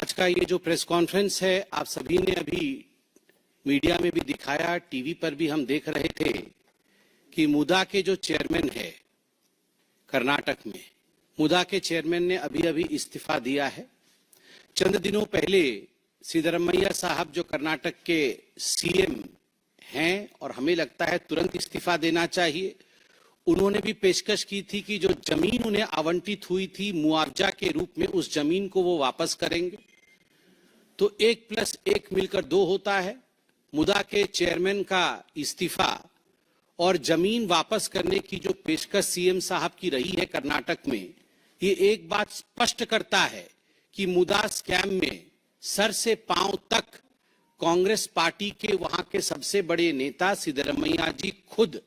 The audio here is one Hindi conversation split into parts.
आज का ये जो प्रेस कॉन्फ्रेंस है, आप सभी ने अभी मीडिया में भी दिखाया, टीवी पर भी हम देख रहे थे कि मुदा के जो चेयरमैन है कर्नाटक में, मुदा के चेयरमैन ने अभी अभी इस्तीफा दिया है। चंद दिनों पहले सिद्धरमैया साहब जो कर्नाटक के सीएम हैं और हमें लगता है तुरंत इस्तीफा देना चाहिए, उन्होंने भी पेशकश की थी कि जो जमीन उन्हें आवंटित हुई थी मुआवजा के रूप में, उस जमीन को वो वापस करेंगे। तो 1+1 मिलकर 2 होता है। मुदा के चेयरमैन का इस्तीफा और जमीन वापस करने की जो पेशकश सीएम साहब की रही है कर्नाटक में, ये एक बात स्पष्ट करता है कि मुदा स्कैम में सर से पांव तक कांग्रेस पार्टी के वहां के सबसे बड़े नेता सिद्धरमैया जी खुद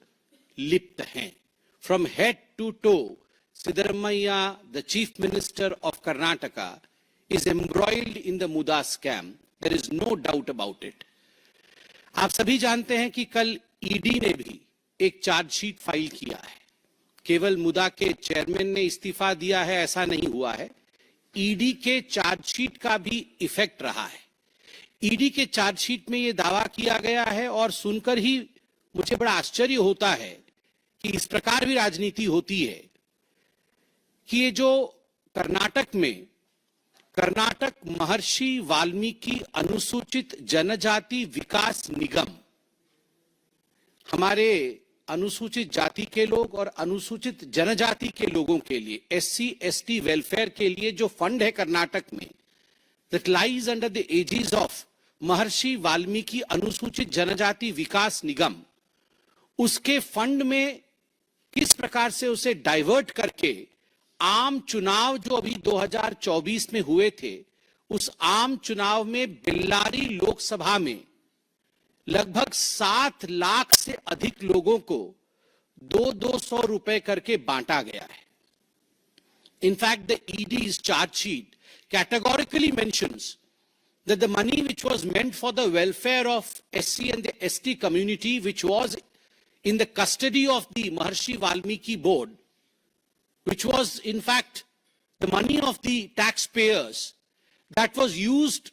लिप्त हैं। From head to toe, Siddaramaiah, the Chief Minister of Karnataka, is embroiled in the Muda scam. There is no doubt about it. आप सभी जानते हैं कि कल ईडी ने भी एक चार्जशीट फाइल किया है। केवल मुदा के चेयरमैन ने इस्तीफा दिया है ऐसा नहीं हुआ है, ईडी के चार्जशीट का भी इफेक्ट रहा है। ईडी के चार्जशीट में यह दावा किया गया है और सुनकर ही मुझे बड़ा आश्चर्य होता है कि इस प्रकार भी राजनीति होती है कि ये जो कर्नाटक में कर्नाटक महर्षि वाल्मीकि अनुसूचित जनजाति विकास निगम, हमारे अनुसूचित जाति के लोग और अनुसूचित जनजाति के लोगों के लिए, एससी एसटी वेलफेयर के लिए जो फंड है कर्नाटक में, that lies under the aegis of Maharshi Valmiki अनुसूचित जनजाति विकास निगम, उसके फंड में किस प्रकार से उसे डाइवर्ट करके आम चुनाव जो अभी 2024 में हुए थे, उस आम चुनाव में बेल्लारी लोकसभा में लगभग 7 लाख से अधिक लोगों को 200 रुपए करके बांटा गया है। In fact the ED's charge-sheet categorically mentions that the money which was meant for the welfare of SC and the ST community, which was in the custody of the Maharshi Valmiki board, which was in fact the money of the taxpayers, that was used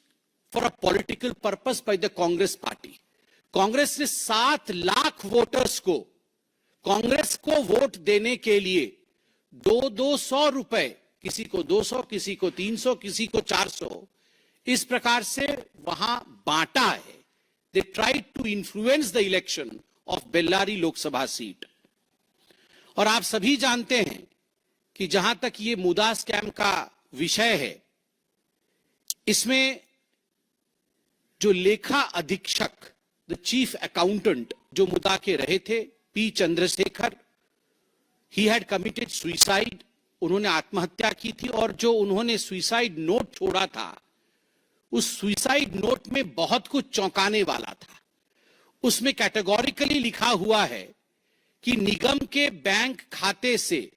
for a political purpose by the Congress party. Congress ने 7 लाख वोटर्स को कांग्रेस को वोट देने के लिए 200 रुपए, किसी को 200, किसी को 300, किसी को 400, इस प्रकार से वहां बांटा है। They tried to influence the election of Bellary Lok Sabha. और आप सभी जानते हैं कि जहां तक ये मुदा स्कैम का विषय है, इसमें जो लेखा अधीक्षक, द चीफ अकाउंटेंट जो मुदा के रहे थे, P Chandrashekhar, he had committed suicide, उन्होंने आत्महत्या की थी। और जो उन्होंने सुइसाइड नोट छोड़ा था, उस सुइसाइड नोट में बहुत कुछ चौंकाने वाला था। उसमें कैटेगोरिकली लिखा हुआ है कि निगम के बैंक खाते से,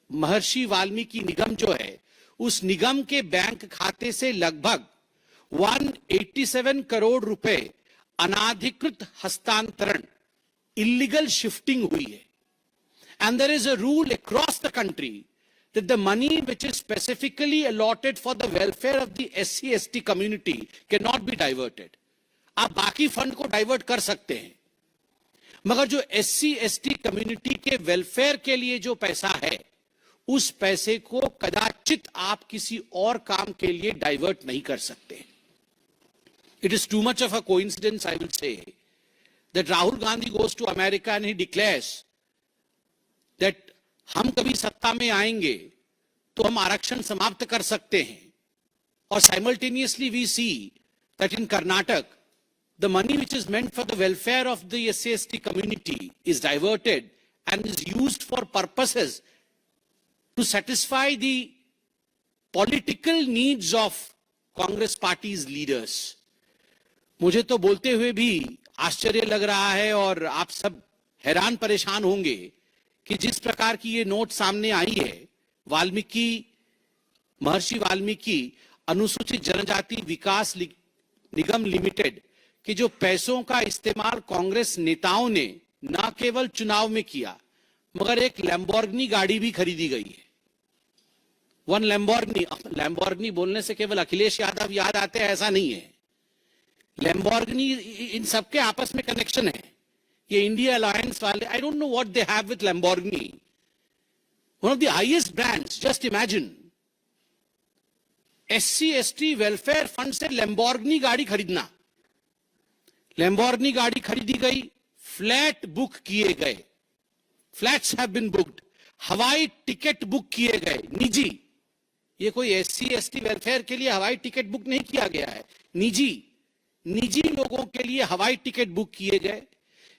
महर्षि वाल्मीकि निगम जो है, उस निगम के बैंक खाते से लगभग 187 करोड़ रुपए अनाधिकृत हस्तांतरण, इलीगल शिफ्टिंग हुई है। And there is a rule across the country that the money which is specifically allotted for the welfare of the SC/ST community cannot be diverted. आप बाकी फंड को डाइवर्ट कर सकते हैं, मगर जो SC/ST कम्युनिटी के वेलफेयर के लिए जो पैसा है, उस पैसे को कदाचित आप किसी और काम के लिए डाइवर्ट नहीं कर सकते। It is too much of a coincidence, I will say, that Rahul Gandhi goes to America and he declares that हम कभी सत्ता में आएंगे तो हम आरक्षण समाप्त कर सकते हैं। और simultaneously we see that in Karnataka the money which is meant for the welfare of the SC/ST community is diverted and is used for purposes to satisfy the political needs of Congress party's leaders. मुझे तो बोलते हुए भी आश्चर्य लग रहा है और आप सब हैरान परेशान होंगे कि जिस प्रकार की ये नोट सामने आई है, वाल्मीकि, महर्षि वाल्मीकि अनुसूचित जनजाति विकास निगम लिमिटेड के जो पैसों का इस्तेमाल कांग्रेस नेताओं ने न केवल चुनाव में किया, मगर एक लैम्बोर्गिनी गाड़ी भी खरीदी गई है। वन लैम्बोर्गिनी, लैम्बोर्गिनी बोलने से केवल अखिलेश यादव याद आते हैं ऐसा नहीं है। लैम्बोर्गिनी, इन सबके आपस में कनेक्शन है। ये इंडिया अलायंस वाले, I don't know what they have with Lamborghini, one of the highest brands. Just imagine, SC/ST welfare fund से लैम्बोर्गिनी गाड़ी खरीदना। लैम्बोर्गिनी गाड़ी खरीदी गई, फ्लैट बुक किए गए, फ्लैट्स हैव बीन बुक्ड, हवाई टिकट बुक किए गए निजी। ये कोई SC/ST वेलफेयर के लिए हवाई टिकट बुक नहीं किया गया है, निजी लोगों के लिए हवाई टिकट बुक किए गए।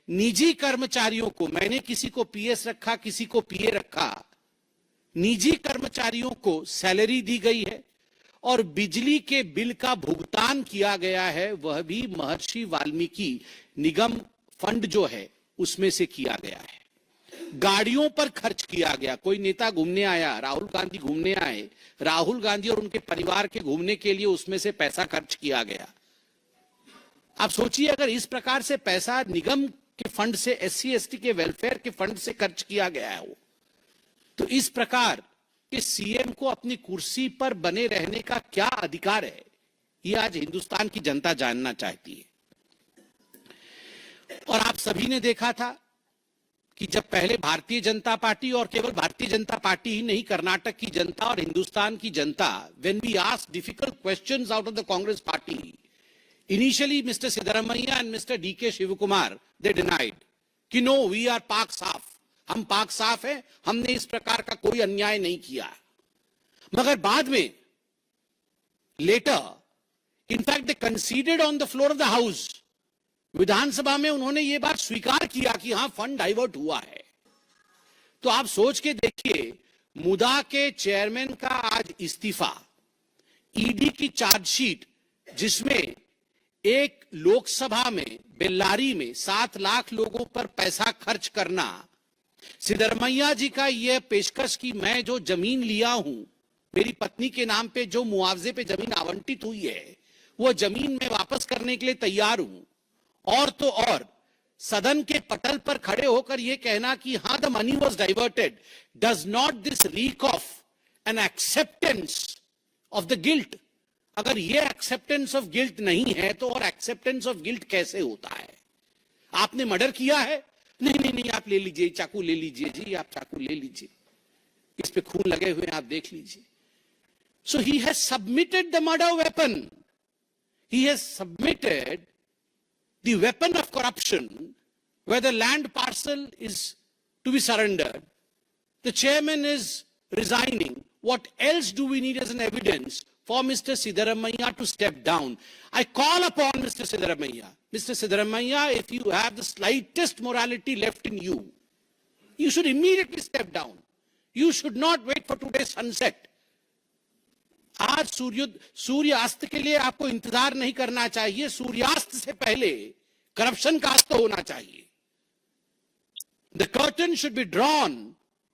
निजी कर्मचारियों को, मैंने किसी को PS रखा, किसी को PA रखा, निजी कर्मचारियों को सैलरी दी गई है और बिजली के बिल का भुगतान किया गया है, वह भी महर्षि वाल्मीकि निगम फंड जो है उसमें से किया गया है। गाड़ियों पर खर्च किया गया, कोई नेता घूमने आया, राहुल गांधी घूमने आए, राहुल गांधी और उनके परिवार के घूमने के लिए उसमें से पैसा खर्च किया गया। आप सोचिए, अगर इस प्रकार से पैसा निगम के फंड से, SC/ST के वेलफेयर के फंड से खर्च किया गया है वो, तो इस प्रकार के CM को अपनी कुर्सी पर बने रहने का क्या अधिकार है, ये आज हिंदुस्तान की जनता जानना चाहती है। और आप सभी ने देखा था कि जब पहले भारतीय जनता पार्टी, और केवल भारतीय जनता पार्टी ही नहीं, कर्नाटक की जनता और हिंदुस्तान की जनता, when we asked difficult questions out of the Congress party, initially mister Siddaramaiah and mister DK Shivakumar, they denied कि नो, वी आर पाक साफ, हम पाक साफ है, हमने इस प्रकार का कोई अन्याय नहीं किया। मगर बाद में, letter, in fact they considered on the floor of the house, Vidhan Sabha में उन्होंने ये बात स्वीकार किया कि हां, फंड डाइवर्ट हुआ है। तो आप सोच के देखिए, मुदा के चेयरमैन का आज इस्तीफा, ED की चार्जशीट जिसमें एक लोकसभा में, बेल्लारी में 7 लाख लोगों पर पैसा खर्च करना, सिद्धरमैया जी का यह पेशकश कि मैं जो जमीन लिया हूं, मेरी पत्नी के नाम पे जो मुआवजे पे जमीन आवंटित हुई है, वो जमीन मैं वापस करने के लिए तैयार हूं। और तो और, सदन के पटल पर खड़े होकर यह कहना कि हां, the money was diverted, does not this rig of N acceptance of the guilt? अगर यह एक्सेप्टेंस ऑफ गिल्ट नहीं है तो और एक्सेप्टेंस ऑफ गिल्ट कैसे होता है? आपने मर्डर किया है, नहीं नहीं नहीं, आप ले लीजिए, चाकू ले लीजिए जी, आप चाकू ले लीजिए, इस पे खून लगे हुए हैं, आप देख लीजिए। So he has submitted the murder weapon, he has submitted the weapon of corruption, where the land parcel is to be surrendered. The chairman is resigning. What else do we need as an evidence for Mr. Siddaramaiah to step down? I call upon Mr. Siddaramaiah. Mr. Siddaramaiah, if you have the slightest morality left in you, you should immediately step down. You should not wait for today's sunset. आज सूर्यास्त के लिए आपको इंतजार नहीं करना चाहिए, सूर्यास्त से पहले करप्शन का अस्त होना चाहिए। The curtain should be drawn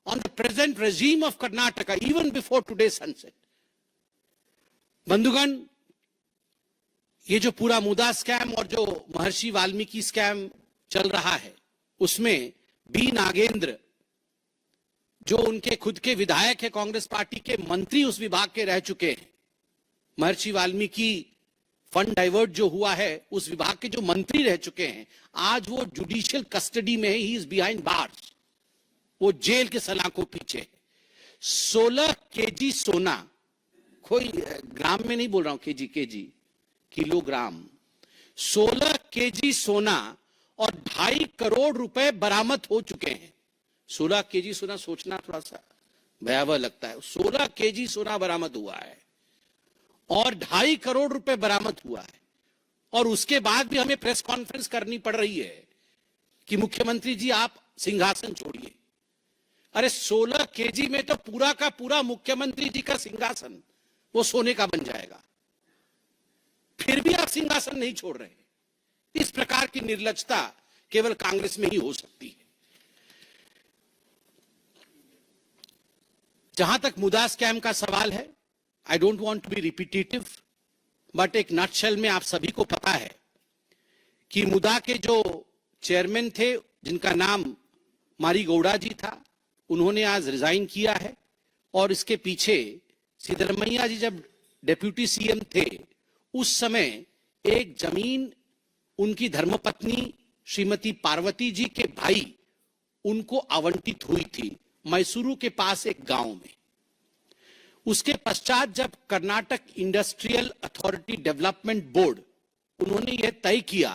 on the present regime of Karnataka even before today's sunset. बंधुगण, ये जो पूरा मुदा स्कैम और जो महर्षि वाल्मीकि स्कैम चल रहा है, उसमें B नागेंद्र, जो उनके खुद के विधायक है, कांग्रेस पार्टी के मंत्री उस विभाग के रह चुके हैं, महर्षि वाल्मीकि फंड डाइवर्ट जो हुआ है उस विभाग के जो मंत्री रह चुके हैं, आज वो जुडिशियल कस्टडी में है, ही इज बिहाइंड बार्स, वो जेल के सलाखों पीछे। 16 kg सोना, कोई ग्राम में नहीं बोल रहा हूं, केजी, किलोग्राम, 16 kg सोना और 2.5 करोड़ रुपए बरामद हो चुके हैं। 16 kg सोना, सोचना थोड़ा सा भयावह लगता है। 16 kg सोना बरामद हुआ है और 2.5 करोड़ रुपए बरामद हुआ है, और उसके बाद भी हमें प्रेस कॉन्फ्रेंस करनी पड़ रही है कि मुख्यमंत्री जी आप सिंहासन छोड़िए। अरे 16 kg में तो पूरा का पूरा मुख्यमंत्री जी का सिंहासन वो सोने का बन जाएगा, फिर भी आप सिंहासन नहीं छोड़ रहे। इस प्रकार की निर्लज्जता केवल कांग्रेस में ही हो सकती है। जहां तक मुदा स्कैम का सवाल है, I don't want to be repetitive, but एक नटशेल में आप सभी को पता है कि मुदा के जो चेयरमैन थे, जिनका नाम मारी गौड़ा जी था, उन्होंने आज रिजाइन किया है और इसके पीछे सिद्धरमैया जी जब डेप्यूटी सीएम थे, उस समय एक जमीन उनकी धर्मपत्नी श्रीमती पार्वती जी के भाई उनको आवंटित हुई थी मैसूरू के पास एक गांव में। उसके पश्चात जब Karnataka industrial authority development board, उन्होंने यह तय किया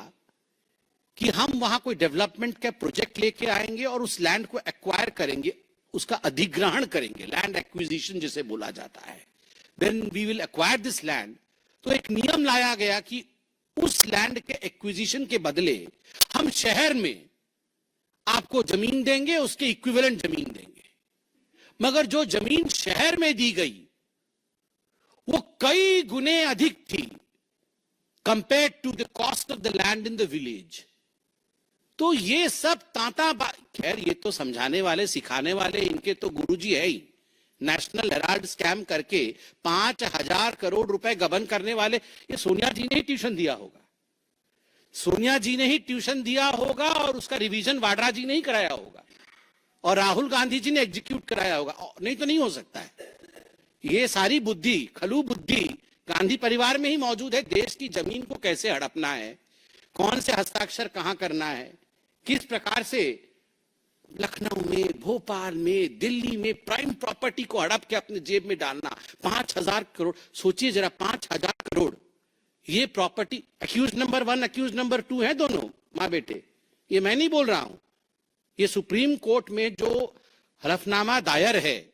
कि हम वहां कोई डेवलपमेंट का प्रोजेक्ट लेके आएंगे और उस लैंड को एक्वायर करेंगे, उसका अधिग्रहण करेंगे, लैंड एक्विजिशन जिसे बोला जाता है, then we will acquire this land. तो एक नियम लाया गया कि उस लैंड के एक्विजिशन के बदले हम शहर में आपको जमीन देंगे, उसके इक्विवेलेंट जमीन देंगे। मगर जो जमीन शहर में दी गई वो कई गुने अधिक थी compare to the cost of the land in the village. तो ये सब खैर ये तो समझाने वाले सिखाने वाले इनके तो गुरुजी है ही। नेशनल हेराल्ड स्कैम करके 5,000 करोड़ रुपए गबन करने वाले, ये सोनिया जी ने ही ट्यूशन दिया होगा, सोनिया जी ने ही ट्यूशन दिया होगा और उसका रिवीजन वाड्रा जी ने ही कराया होगा और राहुल गांधी जी ने एग्जीक्यूट कराया होगा, नहीं तो नहीं हो सकता है। ये सारी बुद्धि, खलू बुद्धि गांधी परिवार में ही मौजूद है। देश की जमीन को कैसे हड़पना है, कौन से हस्ताक्षर कहां करना है, किस प्रकार से लखनऊ में, भोपाल में, दिल्ली में प्राइम प्रॉपर्टी को हड़प के अपने जेब में डालना। 5,000 करोड़, सोचिए जरा, 5,000 करोड़ ये property. Accused number 1, accused number 2 है दोनों मां बेटे, ये मैं नहीं बोल रहा हूं। ये सुप्रीम कोर्ट में जो हलफनामा दायर है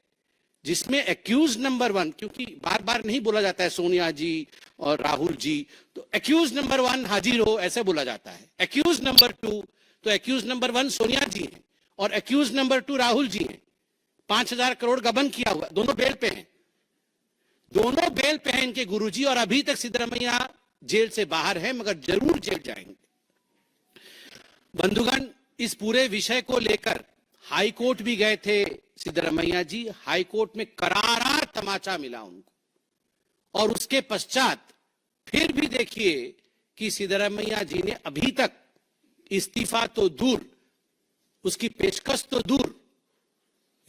जिसमें एक्यूज नंबर 1, क्योंकि बार बार नहीं बोला जाता है सोनिया जी और राहुल जी, तो एक्यूज नंबर 1 हाजिर हो ऐसे बोला जाता है। एक्यूज नंबर 2, तो एक्यूज नंबर 1 सोनिया जी हैं और एक्यूज नंबर 2 राहुल जी हैं। 5,000 करोड़ गबन किया हुआ, दोनों बेल पे हैं, दोनों बेल पे हैं इनके गुरुजी। और अभी तक सिद्धरमैया जेल से बाहर है, मगर जरूर जेल जाएंगे। बंधुगण, इस पूरे विषय को लेकर हाई कोर्ट भी गए थे सिद्धरमैया जी। हाई कोर्ट में करारा तमाचा मिला उनको और उसके पश्चात फिर भी देखिए कि सिद्धरमैया जी ने अभी तक इस्तीफा तो दूर, उसकी पेशकश तो दूर,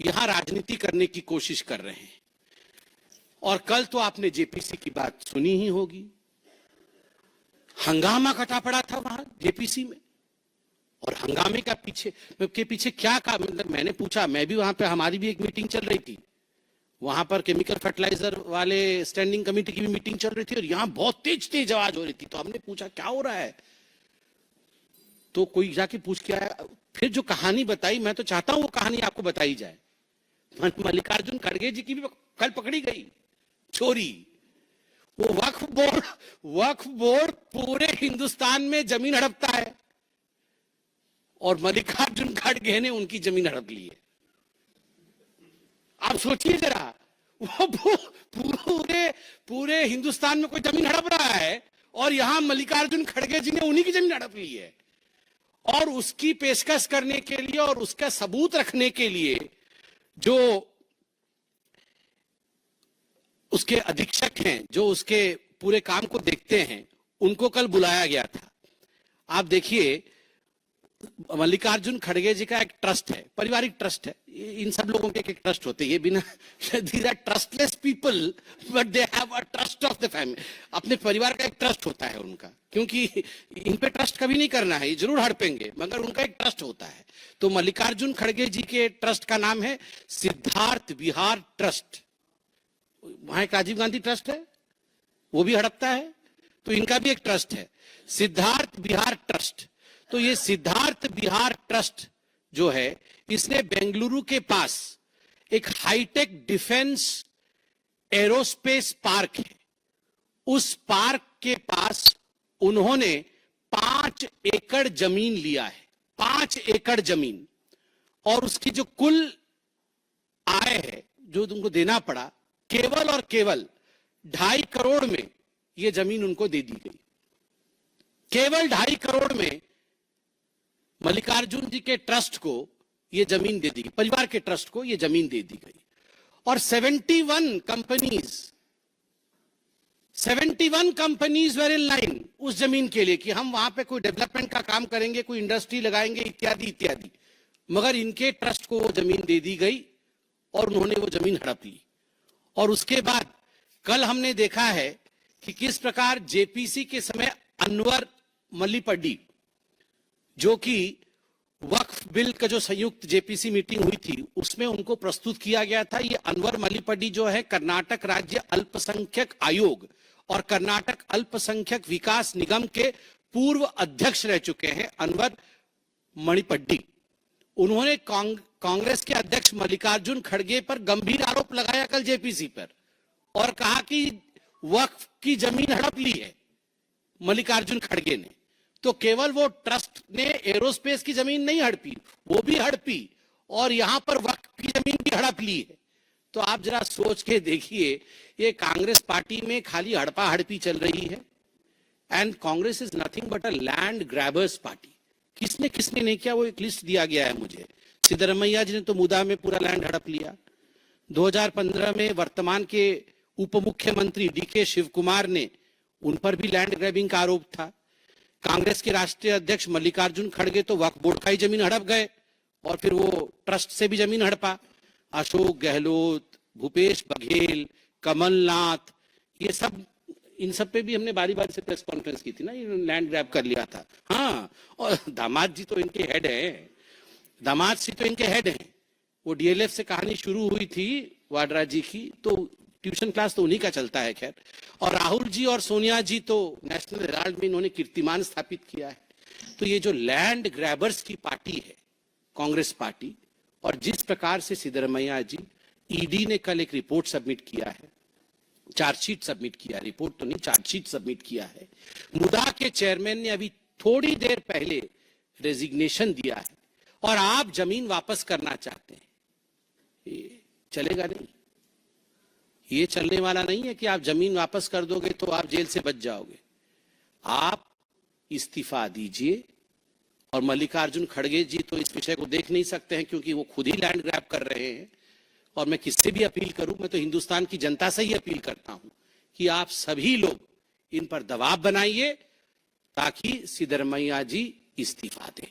यहां राजनीति करने की कोशिश कर रहे हैं। और कल तो आपने जेपीसी की बात सुनी ही होगी, हंगामा कटा पड़ा था वहां जेपीसी में। और हंगामे का पीछे क्या काम, मतलब मैंने पूछा, मैं भी वहां पे, हमारी भी एक मीटिंग चल रही थी वहां पर, केमिकल फर्टिलाइजर वाले स्टैंडिंग कमेटी की भी मीटिंग चल रही थी और यहां बहुत तेज आवाज हो रही थी। तो हमने पूछा क्या हो रहा है, तो कोई जाके पूछ के आया। फिर जो कहानी बताई, मैं तो चाहता हूं वो कहानी आपको बताई जाए। मल्लिकार्जुन खड़गे जी की भी कल पकड़ी गई चोरी। वो वक्फ बोर्ड पूरे हिंदुस्तान में जमीन हड़पता है और मल्लिकार्जुन खड़गे ने उनकी जमीन हड़प ली है। आप सोचिए जरा, वो पूरे हिंदुस्तान में कोई जमीन हड़प रहा है और यहां मल्लिकार्जुन खड़गे जी ने उन्हीं की जमीन हड़प ली है। और उसकी पेशकश करने के लिए और उसका सबूत रखने के लिए जो उसके अधीक्षक हैं, जो उसके पूरे काम को देखते हैं, उनको कल बुलाया गया था। आप देखिए, मल्लिकार्जुन खड़गे जी का एक ट्रस्ट है, पारिवारिक ट्रस्ट है। इन सब लोगों के एक ट्रस्ट होते हैं, ये बिना, these are trustless people but they have a trust of the family. अपने परिवार का एक ट्रस्ट होता है उनका, क्योंकि इन पे ट्रस्ट कभी नहीं करना है, ये जरूर हड़पेंगे, मगर उनका एक ट्रस्ट होता है। तो मल्लिकार्जुन खड़गे जी के ट्रस्ट का नाम है सिद्धार्थ विहार ट्रस्ट। वहां एक राजीव गांधी ट्रस्ट है, वो भी हड़पता है, तो इनका भी एक ट्रस्ट है, सिद्धार्थ विहार ट्रस्ट। तो ये सिद्धार्थ विहार ट्रस्ट जो है, इसने बेंगलुरु के पास एक हाईटेक डिफेंस एरोस्पेस पार्क है, उस पार्क के पास उन्होंने 5 एकड़ जमीन लिया है, 5 एकड़ जमीन। और उसकी जो कुल आय है जो तुमको देना पड़ा, केवल और केवल 2.5 करोड़ में यह जमीन उनको दे दी गई। केवल 2.5 करोड़ में मल्लिकार्जुन जी के ट्रस्ट को यह जमीन दे दी गई, परिवार के ट्रस्ट को यह जमीन दे दी गई। और 71 कंपनीज वर इन लाइन उस जमीन के लिए कि हम वहां पे कोई डेवलपमेंट का काम करेंगे, कोई इंडस्ट्री लगाएंगे, इत्यादि इत्यादि। मगर इनके ट्रस्ट को वो जमीन दे दी गई और उन्होंने वो जमीन हड़प ली। और उसके बाद कल हमने देखा है कि किस प्रकार जेपीसी के समय अनवर मल्लीपड्डी, जो कि वक्फ बिल का जो संयुक्त जेपीसी मीटिंग हुई थी उसमें उनको प्रस्तुत किया गया था। ये अनवर मल्लीपड्डी जो है कर्नाटक राज्य अल्पसंख्यक आयोग और कर्नाटक अल्पसंख्यक विकास निगम के पूर्व अध्यक्ष रह चुके हैं। अनवर मणिपड्डी, उन्होंने कांग्रेस के अध्यक्ष मल्लिकार्जुन खड़गे पर गंभीर आरोप लगाया कल जेपीसी पर और कहा कि वक्फ की जमीन हड़प ली है मल्लिकार्जुन खड़गे ने। तो केवल वो ट्रस्ट ने एरोस्पेस की जमीन नहीं हड़पी, वो भी हड़पी और यहां पर वक्फ की जमीन भी हड़प ली है। तो आप जरा सोच के देखिए, ये कांग्रेस पार्टी में खाली हड़पा हड़पी चल रही है। And Congress is nothing but a land grabbers party. किसने किसने नहीं किया वो एक लिस्ट दिया गया है मुझे। सिद्धरमैया जी ने तो मुदा में पूरा लैंड हड़प लिया। 2015 में वर्तमान के उप मुख्यमंत्री डीके शिव कुमार ने, उन पर भी लैंड ग्रैबिंग का आरोप था। कांग्रेस के राष्ट्रीय अध्यक्ष मल्लिकार्जुन खड़गे तो वक्फ बोर्ड का ही जमीन हड़प गए और फिर वो ट्रस्ट से भी जमीन हड़पा। अशोक गहलोत, भूपेश बघेल, कमलनाथ, ये सब, इन सब पे भी हमने बारी बारी से प्रेस कॉन्फ्रेंस की थी ना, ये लैंड ग्रैब कर लिया था। हाँ, और दामाद जी तो इनके हेड हैं, दामाद जी तो इनके हेड हैं। वो डीएलएफ से कहानी शुरू हुई थी वाड्रा जी की, तो ट्यूशन क्लास तो उन्हीं का चलता है खैर। और राहुल जी और सोनिया जी तो नेशनल हेराल्ड में इन्होंने कीर्तिमान स्थापित किया है। तो ये जो लैंड ग्रैबर्स की पार्टी है कांग्रेस पार्टी, और जिस प्रकार से सिद्धरमैया जी, ईडी ने कल एक रिपोर्ट सबमिट किया है, चार्जशीट सबमिट किया, रिपोर्ट तो नहीं चार्जशीट सबमिट किया है। मुदा के चेयरमैन ने अभी थोड़ी देर पहले रेजिग्नेशन दिया है और आप जमीन वापस करना चाहते हैं। ये चलेगा नहीं, ये चलने वाला नहीं है कि आप जमीन वापस कर दोगे तो आप जेल से बच जाओगे। आप इस्तीफा दीजिए। और मल्लिकार्जुन खड़गे जी तो इस विषय को देख नहीं सकते हैं क्योंकि वो खुद ही लैंड ग्रैब कर रहे हैं। और मैं किससे भी अपील करूं, मैं तो हिंदुस्तान की जनता से ही अपील करता हूं कि आप सभी लोग इन पर दबाव बनाइए ताकि सिद्धरमैया जी इस्तीफा दें।